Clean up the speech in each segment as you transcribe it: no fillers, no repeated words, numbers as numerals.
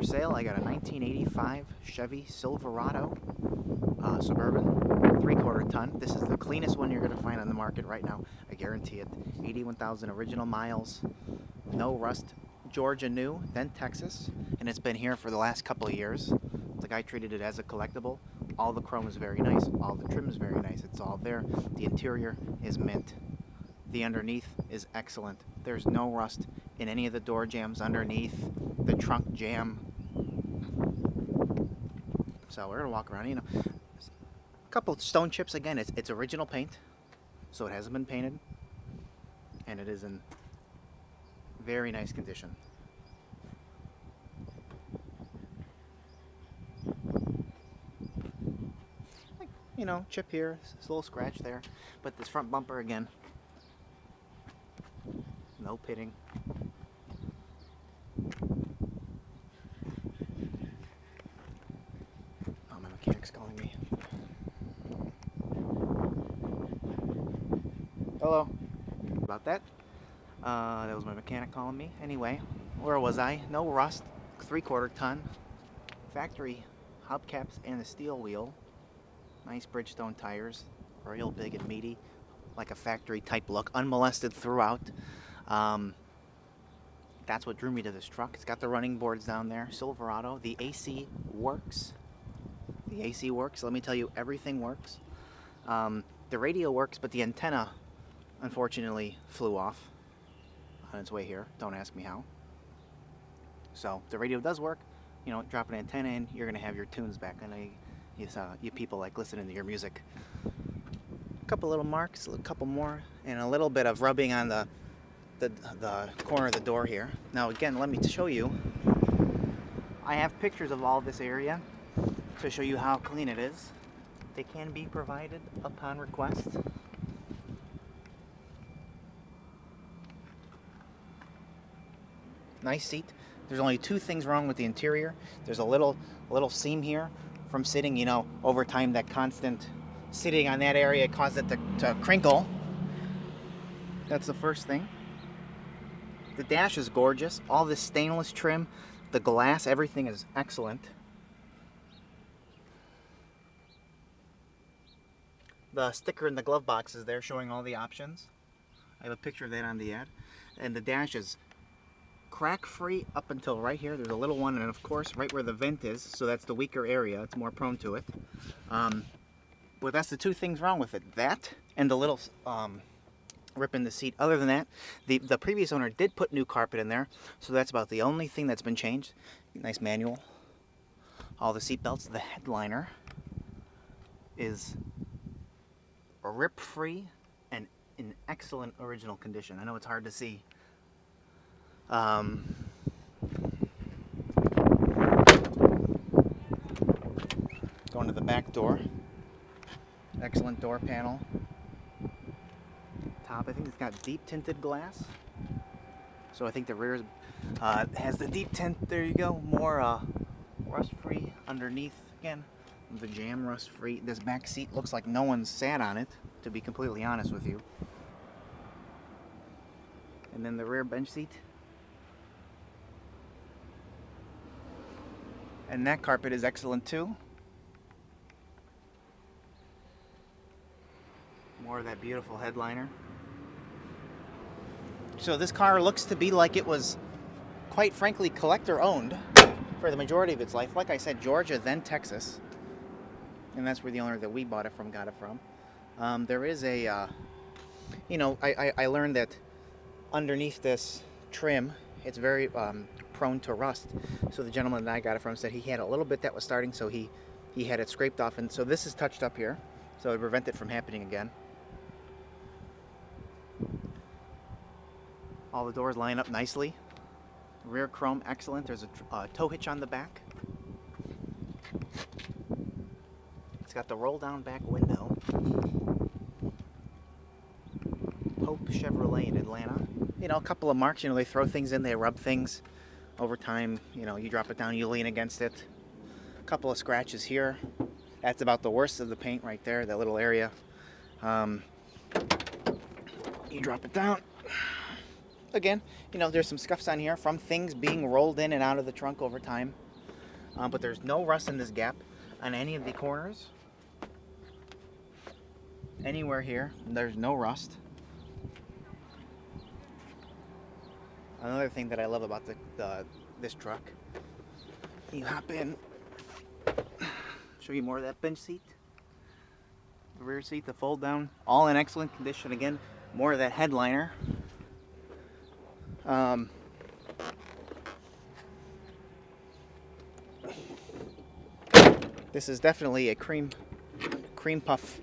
for sale, I got a 1985 Chevy Silverado Suburban, 3/4 ton. This is the cleanest one you're going to find on the market right now. I guarantee it. 81,000 original miles, no rust. Georgia new, then Texas, and it's been here for the last couple of years. The guy treated it as a collectible. All the chrome is very nice. All the trim is very nice. It's all there. The interior is mint. The underneath is excellent. There's no rust in any of the door jambs underneath, the trunk jam. So we're gonna walk around, you know. A couple of stone chips. Again, it's original paint, so it hasn't been painted, and it is in very nice condition. You know, chip here, a little scratch there, but this front bumper again, no pitting. Oh, my mechanic's calling me. Hello. About that. That was my mechanic calling me. Anyway, where was I? No rust, 3/4 ton, factory hubcaps and a steel wheel. Nice Bridgestone tires, real big and meaty, like a factory type look, unmolested throughout. That's what drew me to this truck. It's got the running boards down there, Silverado. The AC works. The AC works. Let me tell you, everything works. The radio works, but the antenna, unfortunately, flew off on its way here. Don't ask me how. So the radio does work. You know, drop an antenna in, you're gonna have your tunes back. I know you people like listening to your music. A couple little marks, a couple more, and a little bit of rubbing on the corner of the door here. Now again, let me show you. I have pictures of all this area to show you how clean it is. They can be provided upon request. Nice seat. There's only two things wrong with the interior. There's a little seam here from sitting, you know, over time. That constant sitting on that area caused it to crinkle. That's the first thing. The dash is gorgeous. All this stainless trim, the glass, everything is excellent. The sticker in the glove box is there showing all the options. I have a picture of that on the ad. And the dash is crack free up until right here. There's a little one, and of course right where the vent is, so that's the weaker area. It's more prone to it. But that's the two things wrong with it. That and the little rip in the seat. Other than that, the previous owner did put new carpet in there, so that's about the only thing that's been changed. Nice manual. All the seat belts. The headliner is rip free and in excellent original condition. I know it's hard to see. Going to the back door. Excellent door panel. Top, I think it's got deep tinted glass. So I think the rear has the deep tint. There you go. More rust free underneath. Again, the jam rust free. This back seat looks like no one sat on it, to be completely honest with you. And then the rear bench seat. And that carpet is excellent too. More of that beautiful headliner. So this car looks to be like it was, quite frankly, collector owned for the majority of its life. Like I said, Georgia, then Texas. And that's where the owner that we bought it from got it from. There is a, you know, I learned that underneath this trim, it's very prone to rust. So the gentleman that I got it from said he had a little bit that was starting, so he had it scraped off, and so this is touched up here, so to prevent it from happening again. All the doors line up nicely. Rear chrome, excellent. There's a tow hitch on the back. It's got the roll down back window. Pope Chevrolet in Atlanta. You know, a couple of marks. You know, they throw things in, they rub things. Over time, you know, you drop it down, you lean against it. A couple of scratches here. That's about the worst of the paint right there, that little area. You drop it down. Again, you know, there's some scuffs on here from things being rolled in and out of the trunk over time. but there's no rust in this gap on any of the corners. Anywhere here, there's no rust. Another thing that I love about this truck, you hop in, show you more of that bench seat, the rear seat, the fold down, all in excellent condition. Again, more of that headliner. This is definitely a cream puff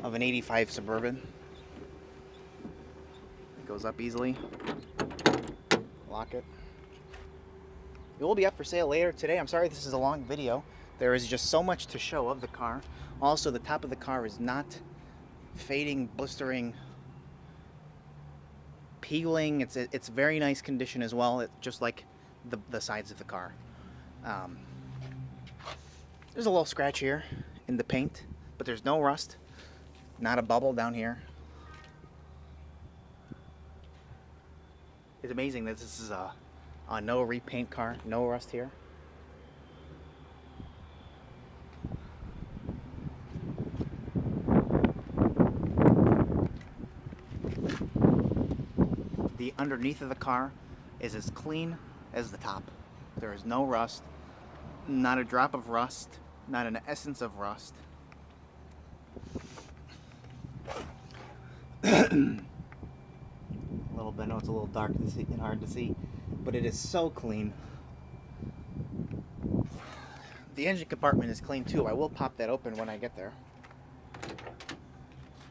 of an 85 Suburban. It goes up easily. Lock it. It will be up for sale later today. I'm sorry this is a long video. There is just so much to show of the car. Also, the top of the car is not fading, blistering, peeling. It's very nice condition as well. It's just like the sides of the car. There's a little scratch here in the paint, but there's no rust. Not a bubble down here. It's amazing that this is a no repaint car, no rust here. The underneath of the car is as clean as the top. There is no rust, not a drop of rust, not an essence of rust. A little bit, I know it's a little dark to see and hard to see, but it is so clean. The engine compartment is clean too. I will pop that open when I get there.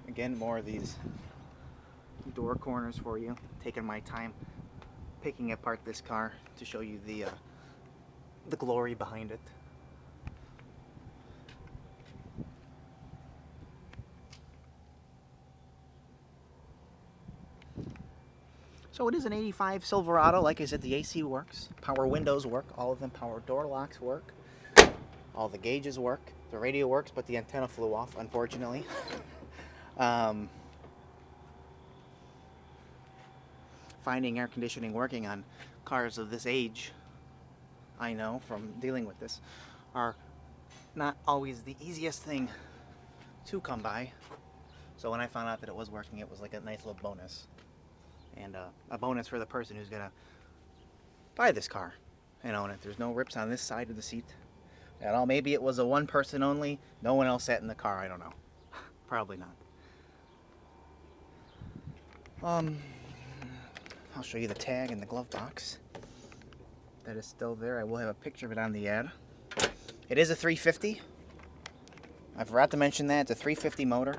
Again, more of these door corners for you. Taking my time picking apart this car to show you the glory behind it. So it is an 85 Silverado. Like I said, the AC works, power windows work, all of them, power door locks work, all the gauges work, the radio works, but the antenna flew off, unfortunately. Finding air conditioning working on cars of this age, I know from dealing with this, are not always the easiest thing to come by. So when I found out that it was working, it was like a nice little bonus. And a bonus for the person who's gonna buy this car and own it. There's no rips on this side of the seat at all. Maybe it was a one person only, no one else sat in the car, I don't know. Probably not. I'll show you the tag and the glove box. That is still there. I will have a picture of it on the ad. It is a 350. I forgot to mention that. It's a 350 motor,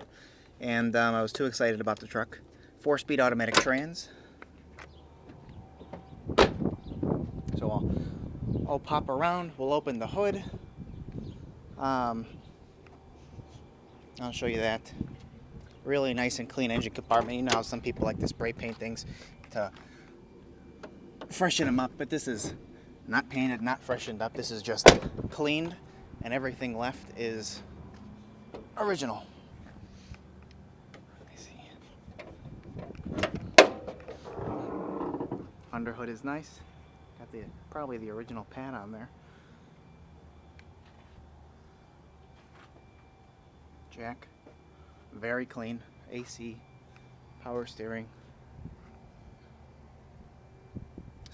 and I was too excited about the truck. 4-speed automatic trans. So I'll pop around. We'll open the hood. I'll show you that. Really nice and clean engine compartment. You know how some people like to spray paint things to freshen them up, but this is not painted, not freshened up. This is just cleaned, and everything left is original. Underhood is nice. Got probably the original pad on there. Jack, very clean. AC, power steering.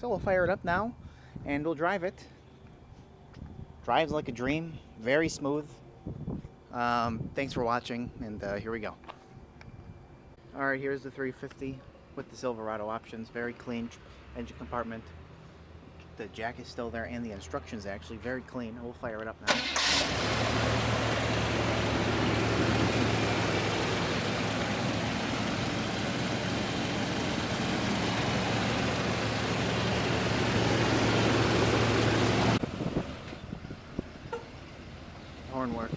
So we'll fire it up now, and we'll drive it. Drives like a dream. Very smooth. Thanks for watching, and here we go. All right, here's the 350 with the Silverado options. Very clean engine compartment. The jack is still there, and the instructions actually very clean. We'll fire it up now. Horn works.